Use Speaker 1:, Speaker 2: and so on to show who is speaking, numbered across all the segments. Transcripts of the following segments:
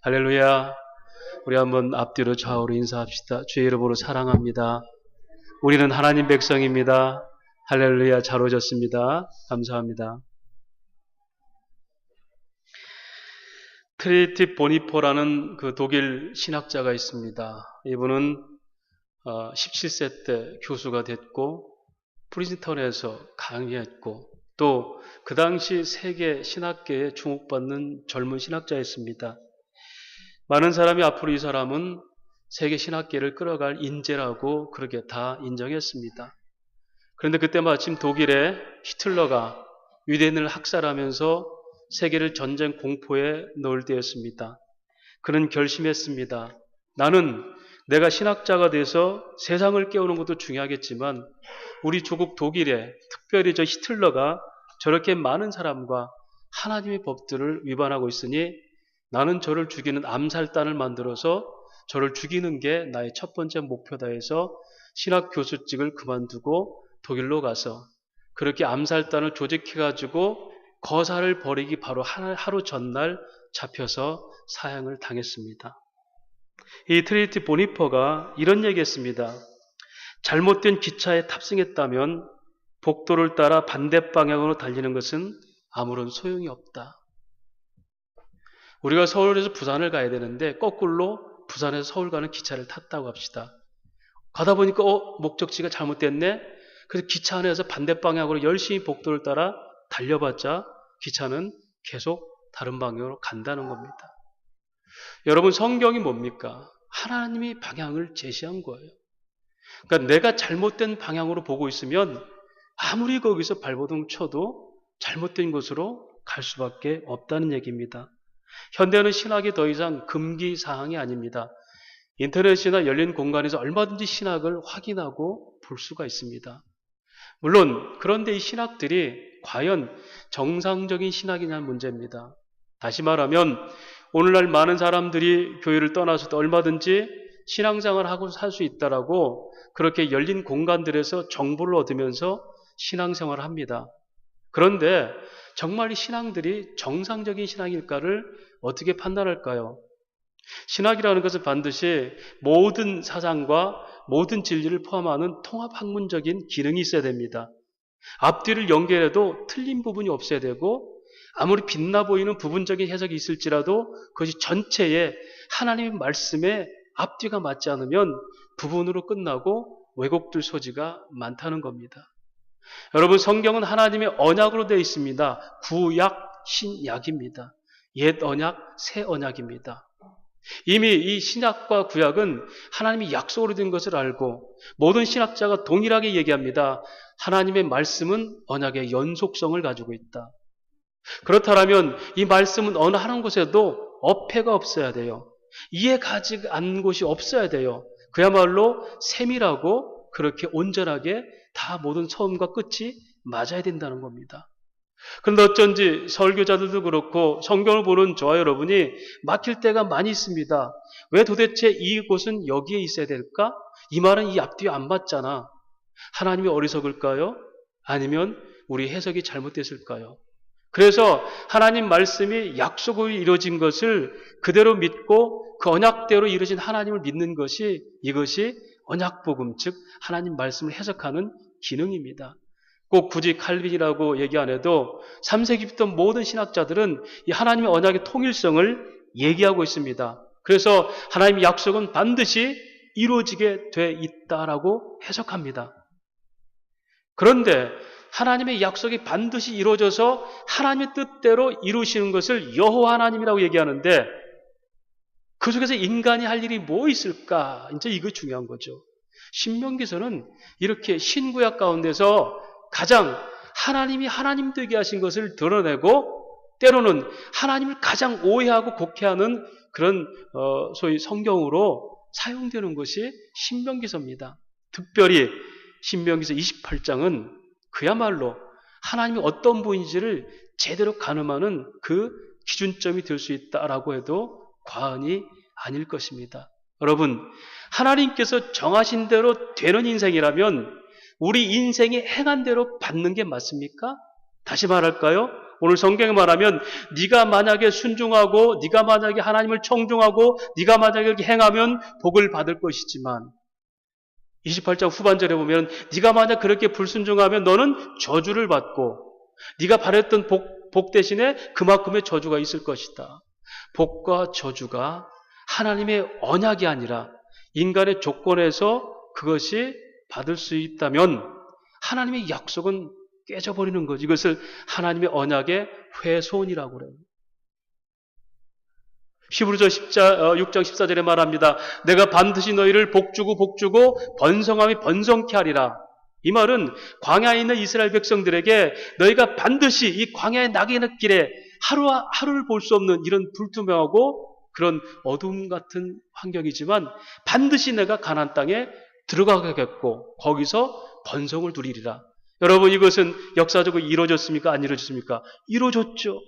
Speaker 1: 할렐루야. 우리 한번 앞뒤로 좌우로 인사합시다. 주의 이름으로 사랑합니다. 우리는 하나님 백성입니다. 할렐루야. 잘 오셨습니다. 감사합니다. 트리티 보니포라는 그 독일 신학자가 있습니다. 이분은 17세 때 교수가 됐고 프린스턴에서 강의했고 또 그 당시 세계 신학계에 주목받는 젊은 신학자였습니다. 많은 사람이 앞으로 이 사람은 세계 신학계를 끌어갈 인재라고 그렇게 다 인정했습니다. 그런데 그때 마침 독일의 히틀러가 유대인을 학살하면서 세계를 전쟁 공포에 넣을 때였습니다. 그는 결심했습니다. 나는 내가 신학자가 돼서 세상을 깨우는 것도 중요하겠지만 우리 조국 독일에 특별히 저 히틀러가 저렇게 많은 사람과 하나님의 법들을 위반하고 있으니 나는 저를 죽이는 암살단을 만들어서 저를 죽이는 게 나의 첫 번째 목표다 해서 신학 교수직을 그만두고 독일로 가서 그렇게 암살단을 조직해가지고 거사를 벌이기 바로 하루 전날 잡혀서 사형을 당했습니다. 이 트리티 보니퍼가 이런 얘기했습니다. 잘못된 기차에 탑승했다면 복도를 따라 반대 방향으로 달리는 것은 아무런 소용이 없다. 우리가 서울에서 부산을 가야 되는데 거꾸로 부산에서 서울 가는 기차를 탔다고 합시다. 가다 보니까 목적지가 잘못됐네. 그래서 기차 안에서 반대 방향으로 열심히 복도를 따라 달려봤자 기차는 계속 다른 방향으로 간다는 겁니다. 여러분, 성경이 뭡니까? 하나님이 방향을 제시한 거예요. 그러니까 내가 잘못된 방향으로 보고 있으면 아무리 거기서 발버둥 쳐도 잘못된 곳으로 갈 수밖에 없다는 얘기입니다. 현대는 신학이 더 이상 금기 사항이 아닙니다. 인터넷이나 열린 공간에서 얼마든지 신학을 확인하고 볼 수가 있습니다. 물론 그런데 이 신학들이 과연 정상적인 신학이냐는 문제입니다. 다시 말하면 오늘날 많은 사람들이 교회를 떠나서도 얼마든지 신앙생활을 하고 살 수 있다라고 그렇게 열린 공간들에서 정보를 얻으면서 신앙생활을 합니다. 그런데 정말 이 신앙들이 정상적인 신앙일까를 어떻게 판단할까요? 신학이라는 것은 반드시 모든 사상과 모든 진리를 포함하는 통합학문적인 기능이 있어야 됩니다. 앞뒤를 연결해도 틀린 부분이 없어야 되고 아무리 빛나 보이는 부분적인 해석이 있을지라도 그것이 전체에 하나님의 말씀에 앞뒤가 맞지 않으면 부분으로 끝나고 왜곡될 소지가 많다는 겁니다. 여러분, 성경은 하나님의 언약으로 되어 있습니다. 구약, 신약입니다. 옛 언약, 새 언약입니다. 이미 이 신약과 구약은 하나님이 약속으로 된 것을 알고 모든 신학자가 동일하게 얘기합니다. 하나님의 말씀은 언약의 연속성을 가지고 있다. 그렇다면 이 말씀은 어느 한 곳에도 어폐가 없어야 돼요. 이해 가지 않는 곳이 없어야 돼요. 그야말로 세밀하고 그렇게 온전하게 다 모든 처음과 끝이 맞아야 된다는 겁니다. 그런데 어쩐지 설교자들도 그렇고 성경을 보는 저와 여러분이 막힐 때가 많이 있습니다. 왜 도대체 이곳은 여기에 있어야 될까? 이 말은 이 앞뒤 안 맞잖아. 하나님이 어리석을까요? 아니면 우리 해석이 잘못됐을까요? 그래서 하나님 말씀이 약속으로 이루어진 것을 그대로 믿고 그 언약대로 이루어진 하나님을 믿는 것이 이것이 언약복음, 즉 하나님 말씀을 해석하는 기능입니다. 꼭 굳이 칼빈이라고 얘기 안 해도 3세기부터 모든 신학자들은 이 하나님의 언약의 통일성을 얘기하고 있습니다. 그래서 하나님의 약속은 반드시 이루어지게 돼 있다라고 해석합니다. 그런데 하나님의 약속이 반드시 이루어져서 하나님의 뜻대로 이루시는 것을 여호와 하나님이라고 얘기하는데 그 속에서 인간이 할 일이 뭐 있을까? 이제 이거 중요한 거죠. 신명기서는 이렇게 신구약 가운데서 가장 하나님이 하나님 되게 하신 것을 드러내고 때로는 하나님을 가장 오해하고 곡해하는 그런 소위 성경으로 사용되는 것이 신명기서입니다. 특별히 신명기서 28장은 그야말로 하나님이 어떤 분인지를 제대로 가늠하는 그 기준점이 될 수 있다라고 해도 과언이 아닐 것입니다. 여러분, 하나님께서 정하신 대로 되는 인생이라면 우리 인생이 행한 대로 받는 게 맞습니까? 다시 말할까요? 오늘 성경에 말하면 네가 만약에 순종하고 네가 만약에 하나님을 청종하고 네가 만약에 이렇게 행하면 복을 받을 것이지만 28장 후반절에 보면 네가 만약 그렇게 불순종하면 너는 저주를 받고 네가 바랬던 복 대신에 그만큼의 저주가 있을 것이다. 복과 저주가 하나님의 언약이 아니라 인간의 조건에서 그것이 받을 수 있다면 하나님의 약속은 깨져버리는 거죠. 이것을 하나님의 언약의 훼손이라고 그래요. 히브리서 6장 14절에 말합니다. 내가 반드시 너희를 복주고 번성함이 번성케 하리라. 이 말은 광야에 있는 이스라엘 백성들에게 너희가 반드시 이 광야의 낙인의 길에 하루를 볼 수 없는 이런 불투명하고 그런 어둠 같은 환경이지만 반드시 내가 가나안 땅에 들어가겠고 거기서 번성을 누리리라. 여러분 이것은 역사적으로 이루어졌습니까? 안 이루어졌습니까? 이루어졌죠.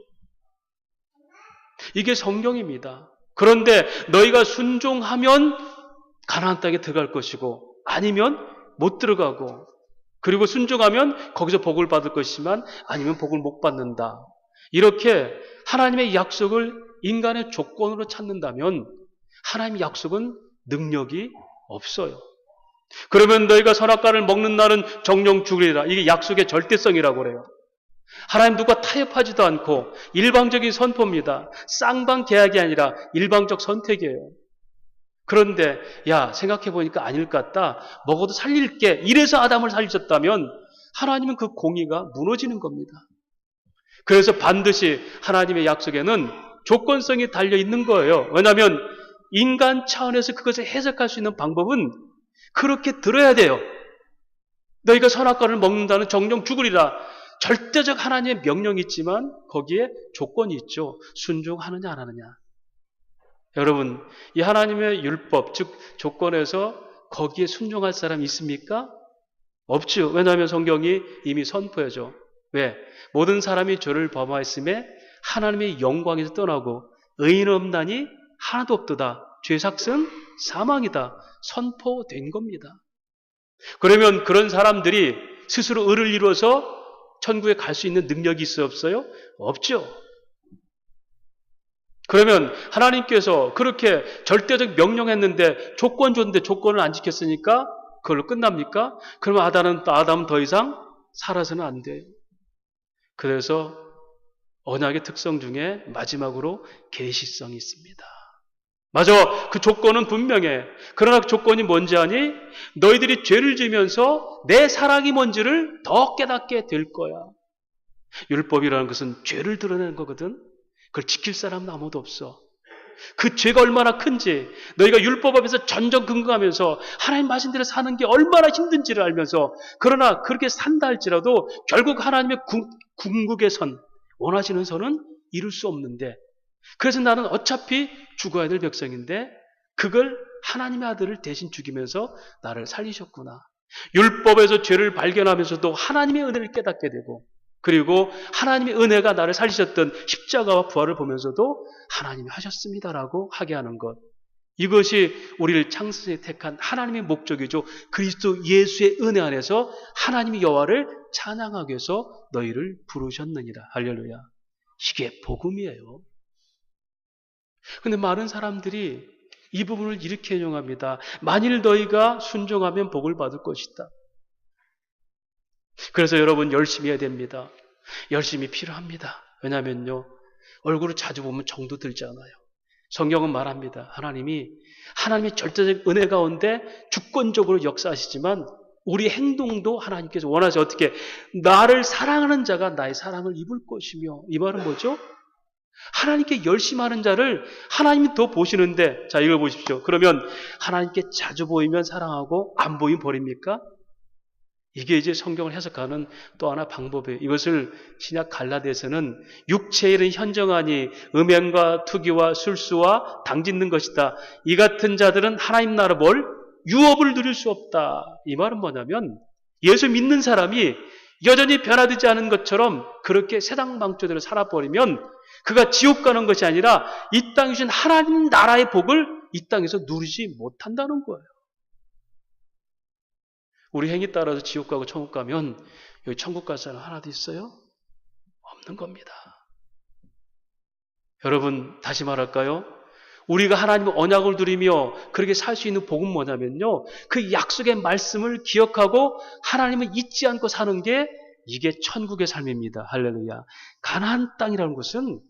Speaker 1: 이게 성경입니다. 그런데 너희가 순종하면 가나안 땅에 들어갈 것이고 아니면 못 들어가고 그리고 순종하면 거기서 복을 받을 것이지만 아니면 복을 못 받는다. 이렇게 하나님의 약속을 인간의 조건으로 찾는다면 하나님의 약속은 능력이 없어요. 그러면 너희가 선악과를 먹는 날은 정령 죽으리라. 이게 약속의 절대성이라고 그래요. 하나님 누가 타협하지도 않고 일방적인 선포입니다. 쌍방 계약이 아니라 일방적 선택이에요. 그런데 생각해보니까 아닐 것 같다. 먹어도 살릴게. 이래서 아담을 살리셨다면 하나님은 그 공의가 무너지는 겁니다. 그래서 반드시 하나님의 약속에는 조건성이 달려있는 거예요. 왜냐하면 인간 차원에서 그것을 해석할 수 있는 방법은 그렇게 들어야 돼요. 너희가 선악과를 먹는다는 정령 죽으리라. 절대적 하나님의 명령이 있지만 거기에 조건이 있죠. 순종하느냐 안 하느냐. 여러분 이 하나님의 율법 즉 조건에서 거기에 순종할 사람이 있습니까? 없죠. 왜냐하면 성경이 이미 선포해줘. 왜? 모든 사람이 죄를 범하였음에 하나님의 영광에서 떠나고 의인 없나니 하나도 없도다. 죄 삭은 사망이다. 선포된 겁니다. 그러면 그런 사람들이 스스로 의를 이루어서 천국에 갈 수 있는 능력이 있어요? 없어요? 없죠. 그러면 하나님께서 그렇게 절대적 명령했는데 조건 줬는데 조건을 안 지켰으니까 그걸로 끝납니까? 그러면 아담은 더 이상 살아서는 안 돼요. 그래서 언약의 특성 중에 마지막으로 계시성이 있습니다. 맞아. 그 조건은 분명해. 그러나 그 조건이 뭔지 아니? 너희들이 죄를 지면서 내 사랑이 뭔지를 더 깨닫게 될 거야. 율법이라는 것은 죄를 드러내는 거거든. 그걸 지킬 사람은 아무도 없어. 그 죄가 얼마나 큰지 너희가 율법 앞에서 전전긍긍하면서 하나님 말씀대로 사는 게 얼마나 힘든지를 알면서 그러나 그렇게 산다 할지라도 결국 하나님의 궁극의 선, 원하시는 선은 이룰 수 없는데 그래서 나는 어차피 죽어야 될 백성인데 그걸 하나님의 아들을 대신 죽이면서 나를 살리셨구나. 율법에서 죄를 발견하면서도 하나님의 은혜를 깨닫게 되고 그리고 하나님의 은혜가 나를 살리셨던 십자가와 부활을 보면서도 하나님이 하셨습니다라고 하게 하는 것. 이것이 우리를 창세에 택한 하나님의 목적이죠. 그리스도 예수의 은혜 안에서 하나님의 여호와를 찬양하기 위해서 너희를 부르셨느니라. 할렐루야. 이게 복음이에요. 근데 많은 사람들이 이 부분을 이렇게 인용합니다. 만일 너희가 순종하면 복을 받을 것이다. 그래서 여러분 열심히 해야 됩니다. 열심히 필요합니다. 왜냐하면요. 얼굴을 자주 보면 정도 들지 않아요. 성경은 말합니다. 하나님의 절대적 은혜 가운데 주권적으로 역사하시지만 우리 행동도 하나님께서 원하시 어떻게 나를 사랑하는 자가 나의 사랑을 입을 것이며 이 말은 뭐죠? 하나님께 열심히 하는 자를 하나님이 더 보시는데 자 이걸 보십시오. 그러면 하나님께 자주 보이면 사랑하고 안 보이면 버립니까? 이게 이제 성경을 해석하는 또 하나 방법이에요. 이것을 신약 갈라디아서는 육체의 일은 현정하니 음행과 투기와 술수와 당짓는 것이다. 이 같은 자들은 하나님 나라 뭘 유업을 누릴 수 없다. 이 말은 뭐냐면 예수 믿는 사람이 여전히 변화되지 않은 것처럼 그렇게 세상방초대로 살아버리면 그가 지옥 가는 것이 아니라 이 땅에 주신 하나님 나라의 복을 이 땅에서 누리지 못한다는 거예요. 우리 행위 따라서 지옥 가고 천국 가면 여기 천국 갈 사람 하나도 있어요? 없는 없는 겁니다. 여러분, 다시 말할까요? 우리가 하나님의 언약을 누리며 그렇게 살 수 있는 복은 뭐냐면요, 그 약속의 말씀을 기억하고 하나님을 잊지 않고 사는 게 이게 천국의 삶입니다. 할렐루야. 가나안 땅이라는 것은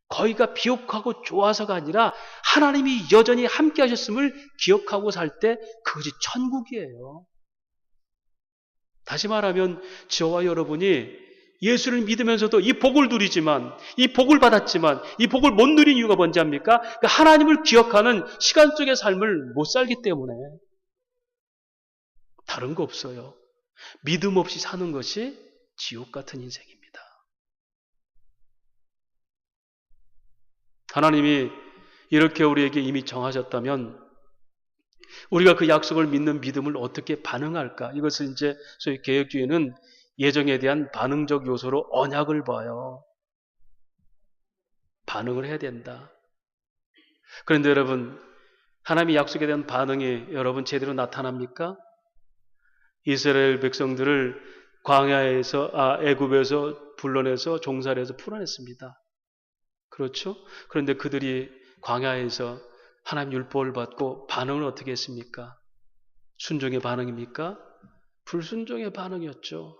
Speaker 1: 거기가 비옥하고 좋아서가 아니라 하나님이 여전히 함께 하셨음을 기억하고 살 때 그것이 천국이에요. 다시 말하면 저와 여러분이 예수를 믿으면서도 이 복을 누리지만, 이 복을 받았지만 이 복을 못 누린 이유가 뭔지 압니까? 하나님을 기억하는 시간 속의 삶을 못 살기 때문에. 다른 거 없어요. 믿음 없이 사는 것이 지옥 같은 인생입니다. 하나님이 이렇게 우리에게 이미 정하셨다면 우리가 그 약속을 믿는 믿음을 어떻게 반응할까? 이것을 이제 소위 개혁주의는 예정에 대한 반응적 요소로 언약을 봐요. 반응을 해야 된다. 그런데 여러분, 하나님의 약속에 대한 반응이 여러분 제대로 나타납니까? 이스라엘 백성들을 애굽에서 불러내서 종살이에서 풀어냈습니다. 그렇죠? 그런데 그들이 광야에서 하나님 율법을 받고 반응을 어떻게 했습니까? 순종의 반응입니까? 불순종의 반응이었죠.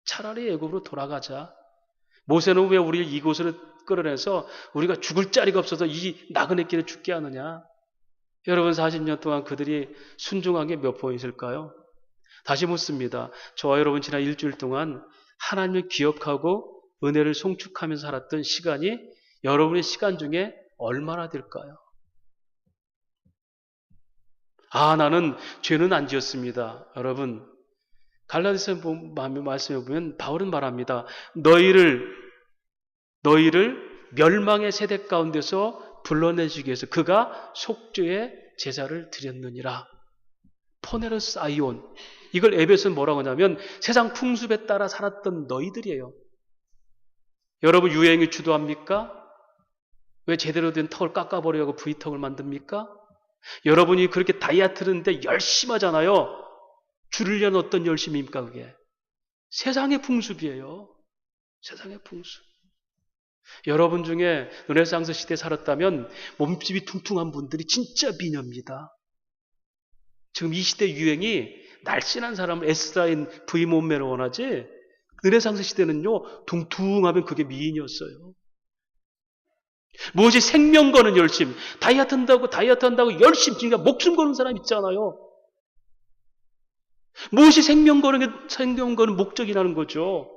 Speaker 1: 차라리 애굽으로 돌아가자. 모세는 왜 우리를 이곳으로 끌어내서 우리가 죽을 자리가 없어서 이 나그네 길에 죽게 하느냐? 여러분 40년 동안 그들이 순종한 게 몇 번 있을까요? 다시 묻습니다. 저와 여러분 지난 일주일 동안 하나님을 기억하고 은혜를 송축하면서 살았던 시간이 여러분의 시간 중에 얼마나 될까요? 나는 죄는 안 지었습니다. 여러분, 갈라디아서 말씀해 보면 바울은 말합니다. 너희를 멸망의 세대 가운데서 불러내주기 위해서 그가 속죄의 제사를 드렸느니라. 포네르스 아이온. 이걸 에베소는 뭐라고 하냐면 세상 풍습에 따라 살았던 너희들이에요. 여러분 유행이 주도합니까? 왜 제대로 된 턱을 깎아버리고 V턱을 만듭니까? 여러분이 그렇게 다이어트를 하는데 열심히 하잖아요. 줄이려는 어떤 열심입니까 그게? 세상의 풍습이에요. 세상의 풍습. 여러분 중에 르네상스 시대에 살았다면 몸집이 퉁퉁한 분들이 진짜 미녀입니다. 지금 이 시대 유행이 날씬한 사람을 S라인 V 몸매를 원하지, 르네상스 시대는요 둥둥하면 그게 미인이었어요. 무엇이 생명 거는 열심, 다이어트 한다고 열심, 그러니까 목숨 거는 사람 있잖아요. 무엇이 생명 거는 목적이라는 거죠.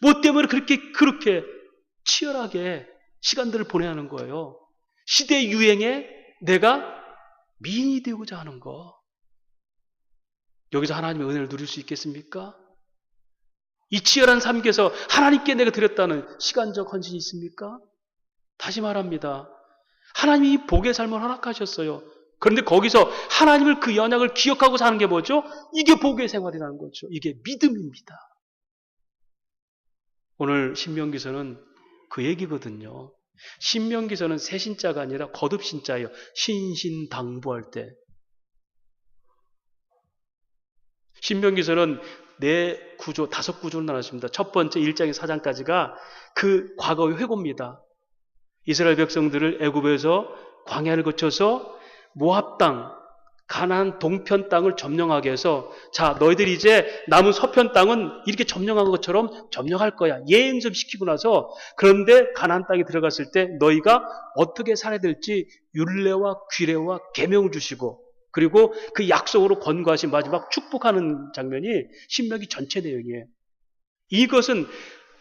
Speaker 1: 뭐 때문에 그렇게 치열하게 시간들을 보내야 하는 거예요. 시대 유행에 내가 미인이 되고자 하는 거. 여기서 하나님의 은혜를 누릴 수 있겠습니까? 이 치열한 삶에서 하나님께 내가 드렸다는 시간적 헌신이 있습니까? 다시 말합니다. 하나님이 복의 삶을 허락하셨어요. 그런데 거기서 하나님을 그 언약을 기억하고 사는 게 뭐죠? 이게 복의 생활이라는 거죠. 이게 믿음입니다. 오늘 신명기서는 그 얘기거든요. 신명기서는 새신자가 아니라 거듭신자예요. 신신당부할 때. 신명기서는 다섯 구조로 나눴습니다. 첫 번째 1장에서 4장까지가 그 과거의 회고입니다. 이스라엘 백성들을 애굽에서 광야를 거쳐서 모압 땅, 가나안 동편 땅을 점령하게 해서 자, 너희들이 이제 남은 서편 땅은 이렇게 점령한 것처럼 점령할 거야. 예행점 시키고 나서 그런데 가나안 땅에 들어갔을 때 너희가 어떻게 살아야 될지 율례와 규례와 계명을 주시고 그리고 그 약속으로 권고하신 마지막 축복하는 장면이 신명기 전체 내용이에요. 이것은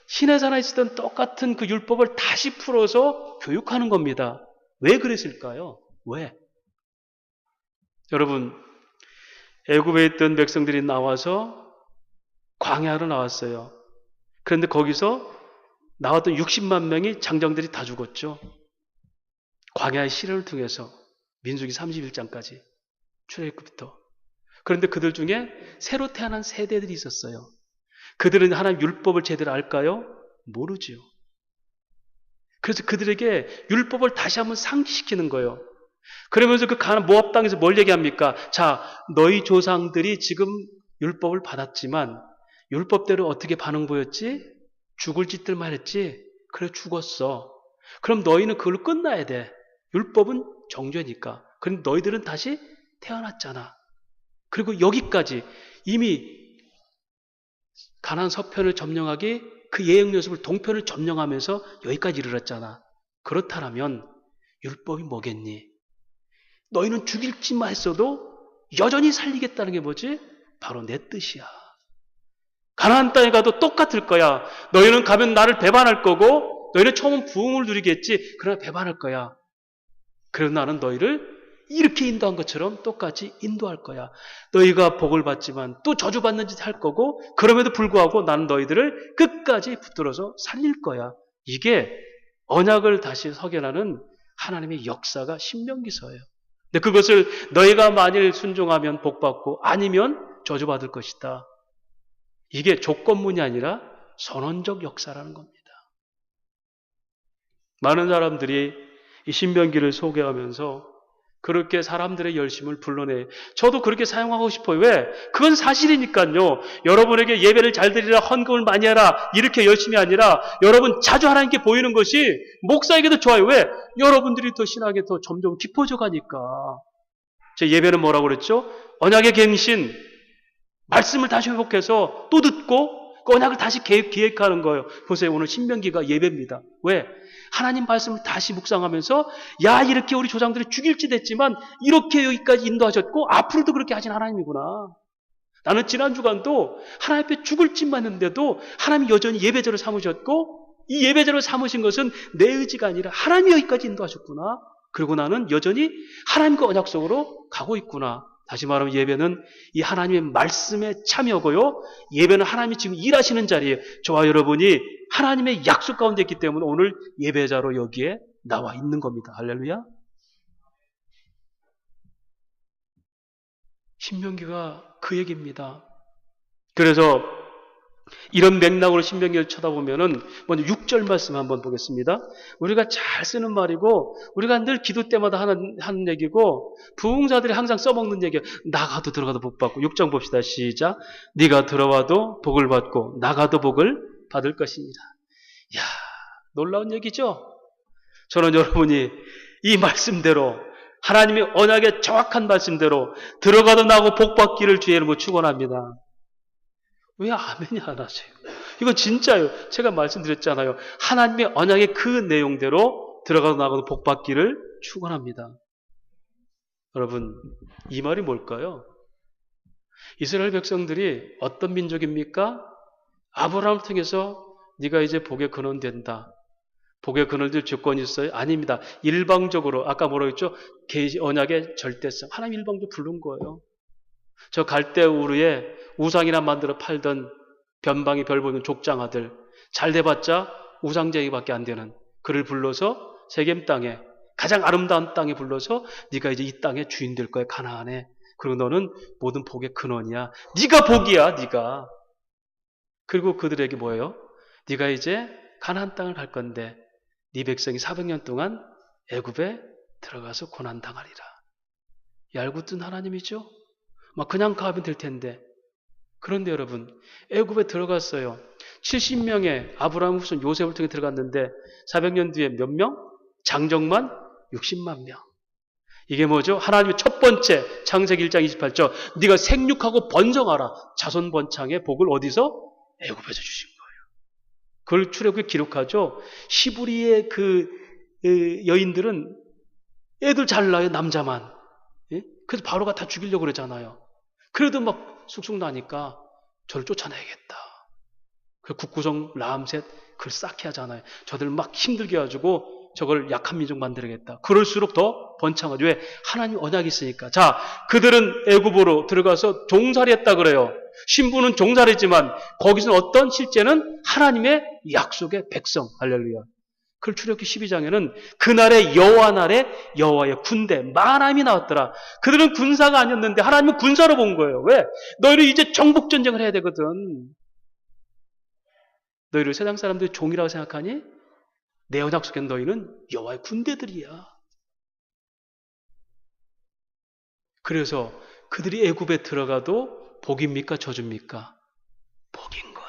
Speaker 1: 시내산에 있었던 똑같은 그 율법을 다시 풀어서 교육하는 겁니다. 왜 그랬을까요? 왜? 여러분, 애굽에 있던 백성들이 나와서 광야로 나왔어요. 그런데 거기서 나왔던 60만 명의 장정들이 다 죽었죠. 광야의 시련을 통해서 민수기 31장까지 출애굽부터. 그런데 그들 중에 새로 태어난 세대들이 있었어요. 그들은 하나님 율법을 제대로 알까요? 모르죠. 그래서 그들에게 율법을 다시 한번 상기시키는 거예요. 그러면서 그 가나안 모압 땅에서 뭘 얘기합니까? 자, 너희 조상들이 지금 율법을 받았지만 율법대로 어떻게 반응 보였지? 죽을 짓들만 했지? 그래 죽었어. 그럼 너희는 그걸로 끝나야 돼. 율법은 정죄니까. 그럼 너희들은 다시 태어났잖아. 그리고 여기까지 이미 가나안 서편을 점령하기 그 예행 연습을 동편을 점령하면서 여기까지 이르렀잖아. 그렇다면 율법이 뭐겠니? 너희는 죽일 짓만 했어도 여전히 살리겠다는 게 뭐지? 바로 내 뜻이야. 가나안 땅에 가도 똑같을 거야. 너희는 가면 나를 배반할 거고 너희는 처음은 부흥을 누리겠지. 그러나 배반할 거야. 그래서 나는 너희를 이렇게 인도한 것처럼 똑같이 인도할 거야. 너희가 복을 받지만 또 저주받는 짓 할 거고 그럼에도 불구하고 나는 너희들을 끝까지 붙들어서 살릴 거야. 이게 언약을 다시 석연하는 하나님의 역사가 신명기서예요. 근데 그것을 너희가 만일 순종하면 복받고 아니면 저주받을 것이다. 이게 조건문이 아니라 선언적 역사라는 겁니다. 많은 사람들이 이 신명기를 소개하면서 그렇게 사람들의 열심을 불러내. 저도 그렇게 사용하고 싶어요. 왜? 그건 사실이니까요. 여러분에게 예배를 잘 드리라, 헌금을 많이 하라 이렇게 열심이 아니라 여러분 자주 하나님께 보이는 것이 목사에게도 좋아요. 왜? 여러분들이 더 신앙에 더 점점 깊어져 가니까. 제 예배는 뭐라고 그랬죠? 언약의 갱신, 말씀을 다시 회복해서 또 듣고 그 언약을 다시 기획하는 거예요. 보세요. 오늘 신명기가 예배입니다. 왜? 하나님 말씀을 다시 묵상하면서 야 이렇게 우리 조상들이 죽일 짓 했지만 이렇게 여기까지 인도하셨고 앞으로도 그렇게 하신 하나님이구나. 나는 지난 주간도 하나님 앞에 죽을 짓만 했는데도 하나님이 여전히 예배자로 삼으셨고 이 예배자로 삼으신 것은 내 의지가 아니라 하나님이 여기까지 인도하셨구나. 그리고 나는 여전히 하나님과 언약 속으로 가고 있구나. 다시 말하면 예배는 이 하나님의 말씀에 참여고요. 예배는 하나님이 지금 일하시는 자리에 저와 여러분이 하나님의 약속 가운데 있기 때문에 오늘 예배자로 여기에 나와 있는 겁니다. 할렐루야. 신명기가 그 얘기입니다. 그래서 이런 맥락으로 신명기를 쳐다보면은 먼저 6절 말씀 한번 보겠습니다. 우리가 잘 쓰는 말이고 우리가 늘 기도 때마다 하는 얘기고 부흥자들이 항상 써먹는 얘기예요. 나가도 들어가도 복 받고 6장 봅시다. 시작. 네가 들어와도 복을 받고 나가도 복을 받을 것이니라. 이야, 놀라운 얘기죠? 저는 여러분이 이 말씀대로 하나님의 언약의 정확한 말씀대로 들어가도 나고 복 받기를 주의 이름으로 축원합니다. 왜 아멘이 안 하세요? 이거 진짜예요. 제가 말씀드렸잖아요. 하나님의 언약의 그 내용대로 들어가도 나가도 복 받기를 축원합니다. 여러분, 이 말이 뭘까요? 이스라엘 백성들이 어떤 민족입니까? 아브라함을 통해서 네가 이제 복의 근원 된다. 복의 근원들 조건이 있어요? 아닙니다. 일방적으로 아까 뭐라고 했죠? 언약의 절대성. 하나님 일방적으로 부른 거예요. 저 갈대 우르에 우상이나 만들어 팔던 변방의 별 보는 족장 아들 잘 돼봤자 우상제기밖에 안 되는 그를 불러서 세겜 땅에 가장 아름다운 땅에 불러서 네가 이제 이 땅의 주인 될 거야. 가나안에. 그리고 너는 모든 복의 근원이야. 네가 복이야. 네가. 그리고 그들에게 뭐예요? 네가 이제 가나안 땅을 갈 건데 네 백성이 400년 동안 애굽에 들어가서 고난당하리라. 얄궂은 하나님이죠. 막 그냥 가면 될 텐데. 그런데 여러분, 애굽에 들어갔어요. 70명의 아브라함 후손 요셉을 통해 들어갔는데 400년 뒤에 몇 명? 장정만 60만 명. 이게 뭐죠? 하나님의 첫 번째 창세기 1장 28절 네가 생육하고 번성하라. 자손 번창의 복을 어디서? 애굽에서 주신 거예요. 그걸 출애굽에 기록하죠. 히브리의 그 여인들은 애들 잘 낳아요. 남자만. 그래서 바로가 다 죽이려고 그러잖아요. 그래도 막 쑥쑥 나니까 저를 쫓아내야겠다. 그 국구성 라암셋 그걸 쌓게 하잖아요. 저들 막 힘들게 해가지고 저걸 약한 민족 만들어야겠다. 그럴수록 더 번창하죠. 왜? 하나님 언약이 있으니까. 자, 그들은 애굽으로 들어가서 종살이했다 그래요. 신부는 종살이지만 거기서는 어떤 실제는 하나님의 약속의 백성. 할렐루야. 그걸 출애굽기 12장에는 그날의 여호와 날에 여호와의 군대 만함이 나왔더라. 그들은 군사가 아니었는데 하나님은 군사로 본 거예요. 왜? 너희는 이제 정복 전쟁을 해야 되거든. 너희를 세상 사람들이 종이라고 생각하니? 내 언약 속에 너희는 여호와의 군대들이야. 그래서 그들이 애굽에 들어가도 복입니까? 저주입니까? 복인 거예요.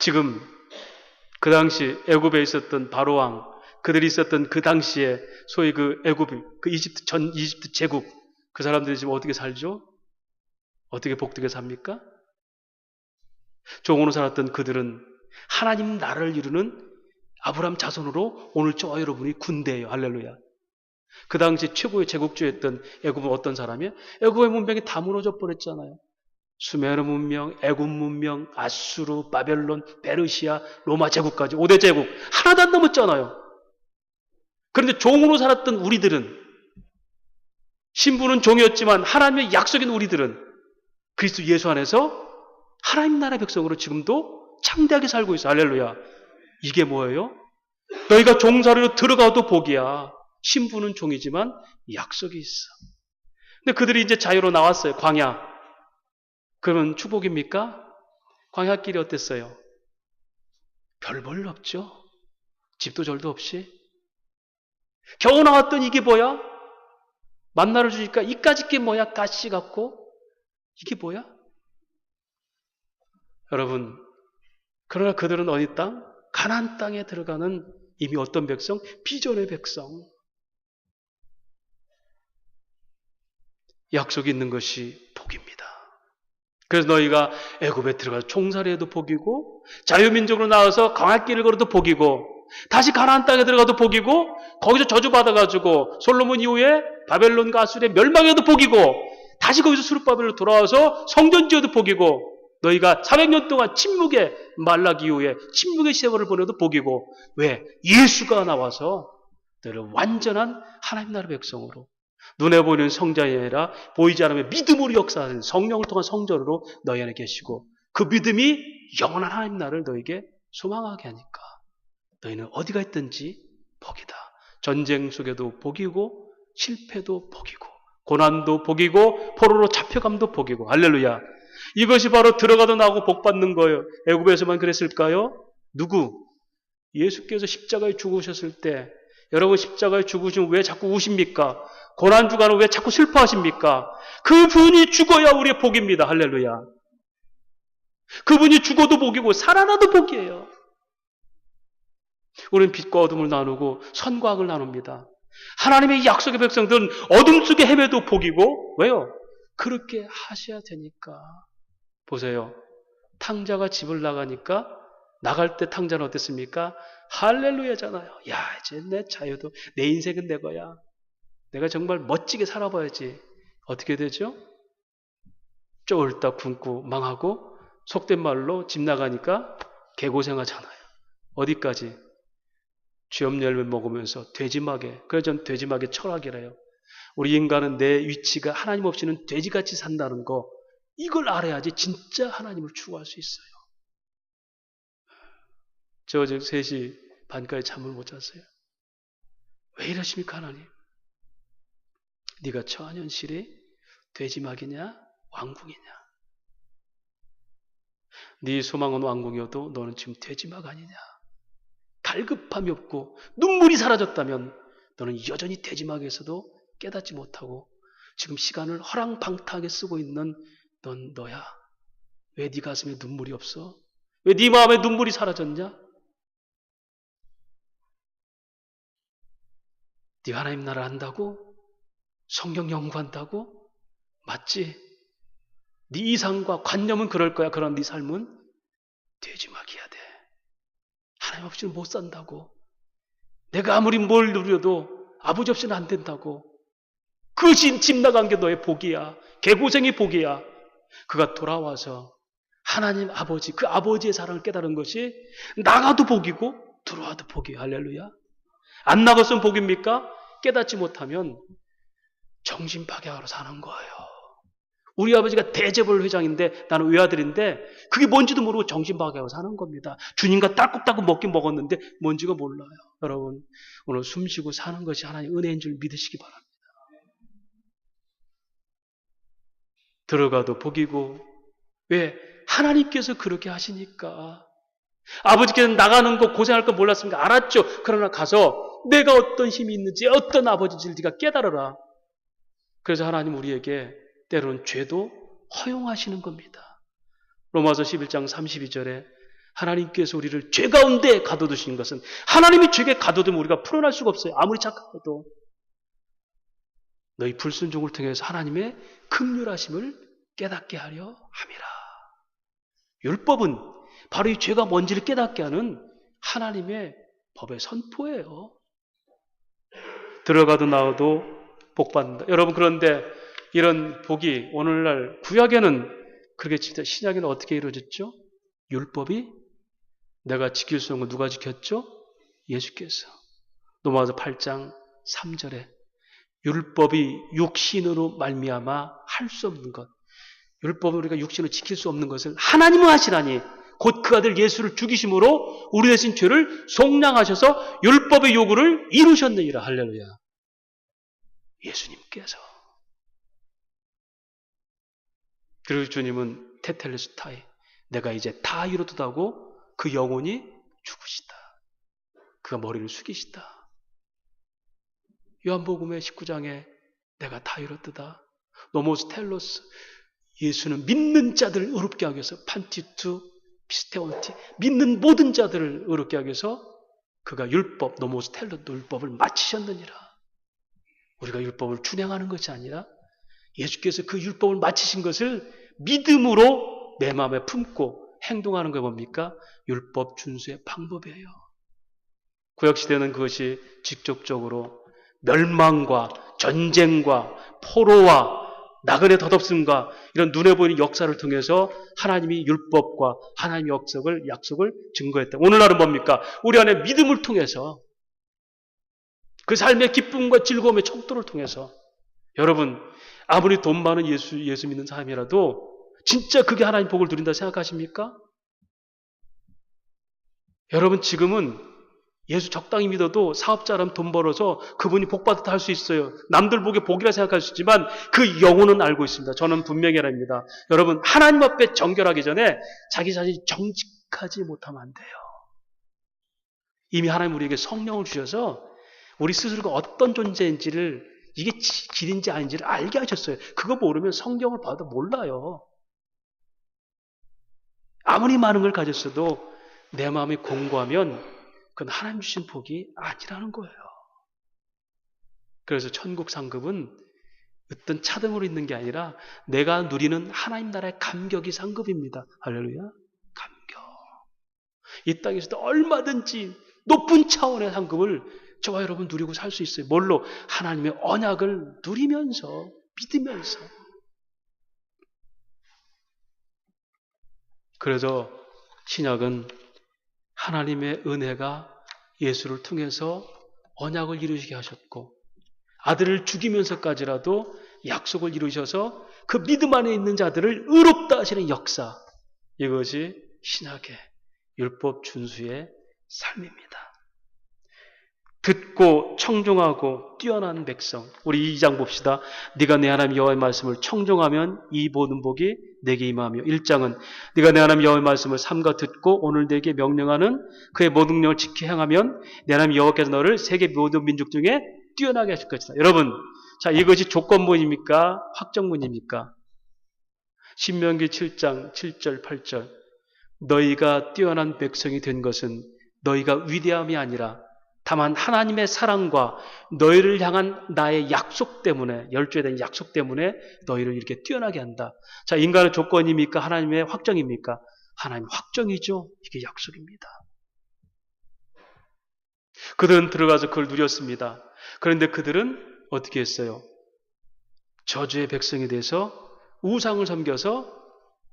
Speaker 1: 지금 그 당시 애굽에 있었던 바로왕, 그들이 있었던 그 당시에 소위 그 애굽, 그 이집트 전 이집트 제국, 그 사람들이 지금 어떻게 살죠? 어떻게 복되게 삽니까? 종으로 살았던 그들은 하나님 나라를 이루는 아브라함 자손으로 오늘 저와 여러분이 군대예요. 할렐루야. 그 당시 최고의 제국주였던 애굽은 어떤 사람이에요? 애굽의 문명이 다 무너져 버렸잖아요. 수메르 문명, 애굽 문명, 아수르, 바벨론, 페르시아, 로마 제국까지 5대 제국 하나도 안 남았잖아요. 그런데 종으로 살았던 우리들은, 신부는 종이었지만 하나님의 약속인 우리들은 그리스도 예수 안에서 하나님 나라 백성으로 지금도 창대하게 살고 있어. 할렐루야. 이게 뭐예요? 너희가 종살이로 들어가도 복이야. 신부는 종이지만 약속이 있어. 근데 그들이 이제 자유로 나왔어요. 광야. 그러면 축복입니까? 광야길이 어땠어요? 별 볼 일 없죠. 집도 절도 없이. 겨우 나왔던 이게 뭐야? 만나를 주니까 이까짓 게 뭐야? 가시 같고. 이게 뭐야? 여러분, 그러나 그들은 어디 땅? 가나안 땅에 들어가는 이미 어떤 백성? 비전의 백성. 약속이 있는 것이 복입니다. 그래서 너희가 애굽에 들어가서 총살이해도 복이고, 자유민족으로 나와서 광야길을 걸어도 복이고, 다시 가나안 땅에 들어가도 복이고, 거기서 저주받아가지고 솔로몬 이후에 바벨론과 아수르의 멸망에도 복이고, 다시 거기서 수르바벨로 돌아와서 성전 지어도 복이고, 너희가 400년 동안 침묵의 말라기 이후에 침묵의 세월을 보내도 복이고, 왜? 예수가 나와서 너희를 완전한 하나님 나라 백성으로, 눈에 보이는 성장이 아니라 보이지 않으면 믿음으로 역사하는 성령을 통한 성전으로 너희 안에 계시고, 그 믿음이 영원한 하나님 나라를 너에게 소망하게 하니까 너희는 어디가 있든지 복이다. 전쟁 속에도 복이고, 실패도 복이고, 고난도 복이고, 포로로 잡혀감도 복이고. 할렐루야. 이것이 바로 들어가도 나오고 복 받는 거예요. 애굽에서만 그랬을까요? 누구? 예수께서 십자가에 죽으셨을 때, 여러분 십자가에 죽으시면 왜 자꾸 우십니까? 고난주간은 왜 자꾸 슬퍼하십니까? 그분이 죽어야 우리의 복입니다. 할렐루야. 그분이 죽어도 복이고 살아나도 복이에요. 우리는 빛과 어둠을 나누고 선과 악을 나눕니다. 하나님의 약속의 백성들은 어둠 속에 헤매도 복이고, 왜요? 그렇게 하셔야 되니까. 보세요. 탕자가 집을 나가니까 나갈 때 탕자는 어땠습니까? 할렐루야잖아요. 야, 이제 내 자유도, 내 인생은 내 거야. 내가 정말 멋지게 살아봐야지. 어떻게 되죠? 쫄딱 굶고 망하고, 속된 말로 집 나가니까 개고생하잖아요. 어디까지? 쥐엄 열매 먹으면서 돼지막에. 그래서 전 돼지막의 철학이래요. 우리 인간은 내 위치가 하나님 없이는 돼지같이 산다는 거, 이걸 알아야지 진짜 하나님을 추구할 수 있어요. 저 3시 반까지 잠을 못 잤어요. 왜 이러십니까 하나님? 네가 처한 현실이 돼지막이냐 왕궁이냐? 네 소망은 왕궁이어도 너는 지금 돼지막 아니냐? 갈급함이 없고 눈물이 사라졌다면 너는 여전히 돼지막에서도 깨닫지 못하고 지금 시간을 허랑방탕하게 쓰고 있는 넌 너야. 왜 네 가슴에 눈물이 없어? 왜 네 마음에 눈물이 사라졌냐? 네가 하나님 나라 한다고? 성경 연구한다고? 맞지? 네 이상과 관념은 그럴 거야. 그런 네 삶은 돼지막이야 돼. 하나님 없이는 못 산다고. 내가 아무리 뭘 누려도 아버지 없이는 안 된다고. 그 집 나간 게 너의 복이야. 개고생이 복이야. 그가 돌아와서 하나님 아버지, 그 아버지의 사랑을 깨달은 것이 나가도 복이고 들어와도 복이야. 할렐루야. 안 나갔으면 복입니까? 깨닫지 못하면 정신파괴하러 사는 거예요. 우리 아버지가 대재벌 회장인데 나는 외아들인데 그게 뭔지도 모르고 정신파괴하고 사는 겁니다. 주님과 딸꾹딸꾹 먹긴 먹었는데 뭔지가 몰라요. 여러분, 오늘 숨쉬고 사는 것이 하나님 은혜인 줄 믿으시기 바랍니다. 들어가도 복이고, 왜? 하나님께서 그렇게 하시니까. 아버지께서 나가는 거 고생할 거 몰랐습니까? 알았죠. 그러나 가서 내가 어떤 힘이 있는지, 어떤 아버지인지를 네가 깨달아라. 그래서 하나님 우리에게 때로는 죄도 허용하시는 겁니다. 로마서 11장 32절에 하나님께서 우리를 죄 가운데 가둬두신 것은 하나님이 죄에 가둬두면 우리가 풀어날 수가 없어요. 아무리 착각해도. 너희 불순종을 통해서 하나님의 긍휼하심을 깨닫게 하려 함이라. 율법은 바로 이 죄가 뭔지를 깨닫게 하는 하나님의 법의 선포예요. 들어가도 나와도 복받는다. 여러분, 그런데 이런 복이 오늘날 구약에는 그렇게 진짜 신약에는 어떻게 이루어졌죠? 율법이 내가 지킬 수 없는 거 누가 지켰죠? 예수께서. 로마서 8장 3절에 율법이 육신으로 말미암아 할 수 없는 것. 율법은 우리가 육신으로 지킬 수 없는 것을 하나님은 하시나니 곧 그 아들 예수를 죽이심으로 우리 대신 죄를 속량하셔서 율법의 요구를 이루셨느니라. 할렐루야. 예수님께서. 그리고 주님은 테텔레스타이, 내가 이제 다 이루었다고 그 영혼이 죽으시다. 그가 머리를 숙이시다. 요한복음의 19장에 내가 다 이뤘다. 노모스 텔로스, 예수는 믿는 자들을 의롭게 하기 위해서 판티투 피스테온티, 믿는 모든 자들을 의롭게 하기 위해서 그가 율법, 노모스 텔로스 율법을 마치셨느니라. 우리가 율법을 준행하는 것이 아니라 예수께서 그 율법을 마치신 것을 믿음으로 내 마음에 품고 행동하는 게 뭡니까? 율법 준수의 방법이에요. 구약시대는 그것이 직접적으로 멸망과 전쟁과 포로와 나그네 덧없음과 이런 눈에 보이는 역사를 통해서 하나님이 율법과 하나님의 약속을 증거했다. 오늘날은 뭡니까? 우리 안에 믿음을 통해서 그 삶의 기쁨과 즐거움의 척도를 통해서 여러분 아무리 돈 많은 예수 믿는 사람이라도 진짜 그게 하나님 복을 누린다 생각하십니까? 여러분 지금은 예수 적당히 믿어도 사업자라면 돈 벌어서 그분이 복 받았다 할 수 있어요. 남들 보기에 복이라 생각할 수 있지만 그 영혼은 알고 있습니다. 저는 분명히 알합니다. 여러분 하나님 앞에 정결하기 전에 자기 자신이 정직하지 못하면 안 돼요. 이미 하나님 우리에게 성령을 주셔서 우리 스스로가 어떤 존재인지를 이게 길인지 아닌지를 알게 하셨어요. 그거 모르면 성경을 봐도 몰라요. 아무리 많은 걸 가졌어도 내 마음이 공고하면 그건 하나님 주신 복이 아니라는 거예요. 그래서 천국 상급은 어떤 차등으로 있는 게 아니라 내가 누리는 하나님 나라의 감격이 상급입니다. 할렐루야. 감격. 이 땅에서도 얼마든지 높은 차원의 상급을 저와 여러분 누리고 살 수 있어요. 뭘로? 하나님의 언약을 누리면서 믿으면서. 그래서 신약은 하나님의 은혜가 예수를 통해서 언약을 이루시게 하셨고 아들을 죽이면서까지라도 약속을 이루셔서 그 믿음 안에 있는 자들을 의롭다 하시는 역사, 이것이 신약의 율법 준수의 삶입니다. 듣고 청종하고 뛰어난 백성. 우리 2장 봅시다. 네가 내 하나님 여호와의 말씀을 청종하면 이 모든 복이 내게 임하며. 1장은 네가 내 하나님 여호와의 말씀을 삼가 듣고 오늘 내게 명령하는 그의 모든 명령을 지켜 행하면 내 하나님 여호와께서 너를 세계 모든 민족 중에 뛰어나게 하실 것이다. 여러분, 자, 이것이 조건문입니까? 확정문입니까? 신명기 7장 7절 8절. 너희가 뛰어난 백성이 된 것은 너희가 위대함이 아니라 다만 하나님의 사랑과 너희를 향한 나의 약속 때문에, 열조에 대한 약속 때문에 너희를 이렇게 뛰어나게 한다. 자, 인간의 조건입니까? 하나님의 확정입니까? 하나님의 확정이죠. 이게 약속입니다. 그들은 들어가서 그걸 누렸습니다. 그런데 그들은 어떻게 했어요? 저주의 백성이 돼서 우상을 섬겨서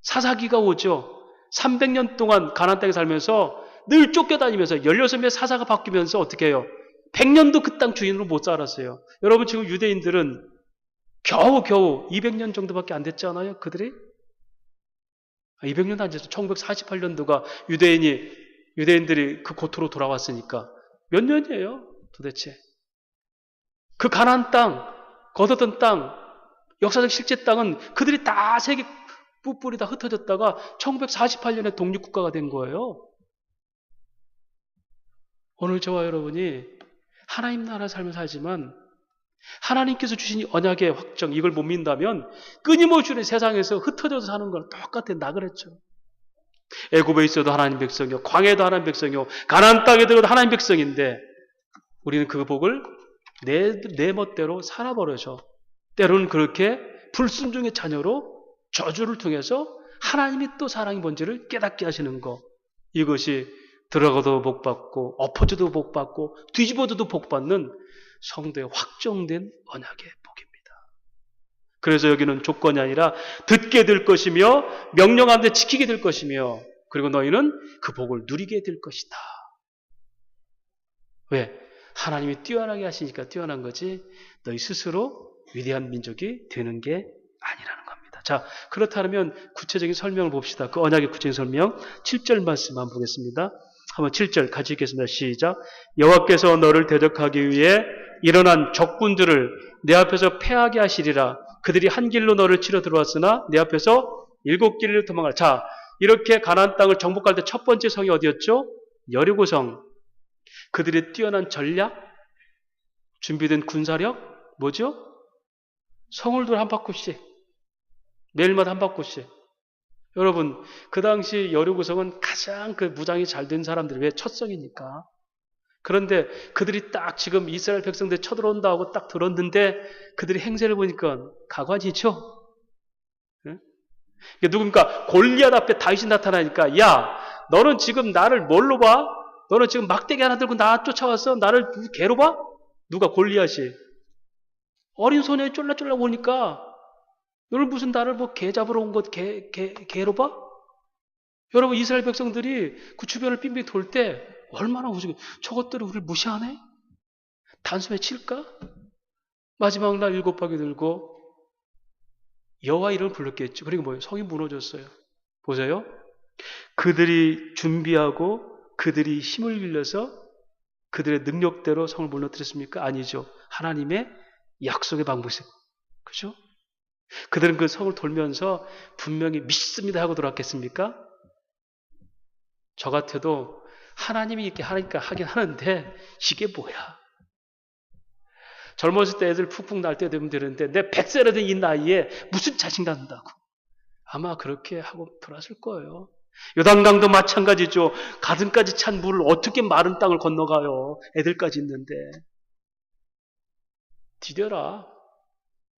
Speaker 1: 사사기가 오죠. 300년 동안 가나안 땅에 살면서 늘 쫓겨다니면서 16명의 사사가 바뀌면서 어떻게 해요? 100년도 그 땅 주인으로 못 살았어요. 여러분 지금 유대인들은 겨우 200년 정도밖에 안 됐잖아요. 그들이 200년도 안 됐어요. 1948년도가 유대인들이 그 고토로 돌아왔으니까 몇 년이에요 도대체. 그 가나안 땅, 거뒀던 땅, 역사적 실제 땅은 그들이 다 세계 뿔뿔이 다 흩어졌다가 1948년에 독립국가가 된 거예요. 오늘 저와 여러분이 하나님 나라 삶을 살지만 하나님께서 주신 언약의 확정, 이걸 못 믿는다면 끊임없이 세상에서 흩어져서 사는 건 똑같아. 나그랬죠. 애굽에 있어도 하나님 백성이요, 광야에도 하나님 백성이요, 가나안 땅에 들어도 하나님 백성인데 우리는 그 복을 내 멋대로 살아버려서 때로는 그렇게 불순종의 자녀로 저주를 통해서 하나님이 또 사랑이 뭔지를 깨닫게 하시는 것, 이것이 들어가도 복받고 엎어져도 복받고 뒤집어져도 복받는 성도의 확정된 언약의 복입니다. 그래서 여기는 조건이 아니라 듣게 될 것이며 명령하는데 지키게 될 것이며 그리고 너희는 그 복을 누리게 될 것이다. 왜? 하나님이 뛰어나게 하시니까 뛰어난 거지 너희 스스로 위대한 민족이 되는 게 아니라는 겁니다. 자, 그렇다면 구체적인 설명을 봅시다. 그 언약의 구체적인 설명 7절 말씀 한번 보겠습니다. 한번 7절 같이 읽겠습니다. 시작. 여호와께서 너를 대적하기 위해 일어난 적군들을 내 앞에서 패하게 하시리라. 그들이 한 길로 너를 치러 들어왔으나 내 앞에서 7길을 도망하라. 자, 이렇게 가나안 땅을 정복할 때 첫 번째 성이 어디였죠? 여리고성. 그들의 뛰어난 전략, 준비된 군사력, 뭐죠? 성을 돌 한 바퀴씩, 매일마다 한 바퀴씩. 여러분, 그 당시 여리고성은 가장 그 무장이 잘 된 사람들이 왜 첫성이니까. 그런데 그들이 딱 지금 이스라엘 백성들 쳐들어온다고 딱 들었는데 그들이 행세를 보니까 가관이죠. 네? 누굽니까? 골리앗 앞에 다윗이 나타나니까 야, 너는 지금 나를 뭘로 봐? 너는 지금 막대기 하나 들고 나 쫓아왔어? 나를 개로 봐? 누가? 골리앗이. 어린 소녀에 쫄라쫄라 오니까 너는 무슨 나를 뭐 개 잡으러 온 것 개로 봐? 여러분, 이스라엘 백성들이 그 주변을 빙빙 돌 때 얼마나 우습게 저것들이 우리를 무시하네? 단숨에 칠까? 마지막 날 7바퀴 들고 여호와 이름을 불렀겠죠. 그리고 뭐예요? 성이 무너졌어요. 보세요. 그들이 준비하고 그들이 힘을 빌려서 그들의 능력대로 성을 무너뜨렸습니까? 아니죠. 하나님의 약속의 방법이죠. 그죠? 그들은 그 성을 돌면서 분명히 믿습니다 하고 돌아왔겠습니까? 저 같아도 하나님이 이렇게 하니까 하긴 하는데 이게 뭐야? 젊었을 때 애들 푹푹 날 때 되면 되는데 내 100세라 된 이 나이에 무슨 자신감 난다고. 아마 그렇게 하고 돌아왔을 거예요. 요단강도 마찬가지죠. 가슴까지 찬 물을 어떻게 마른 땅을 건너가요. 애들까지 있는데. 디뎌라.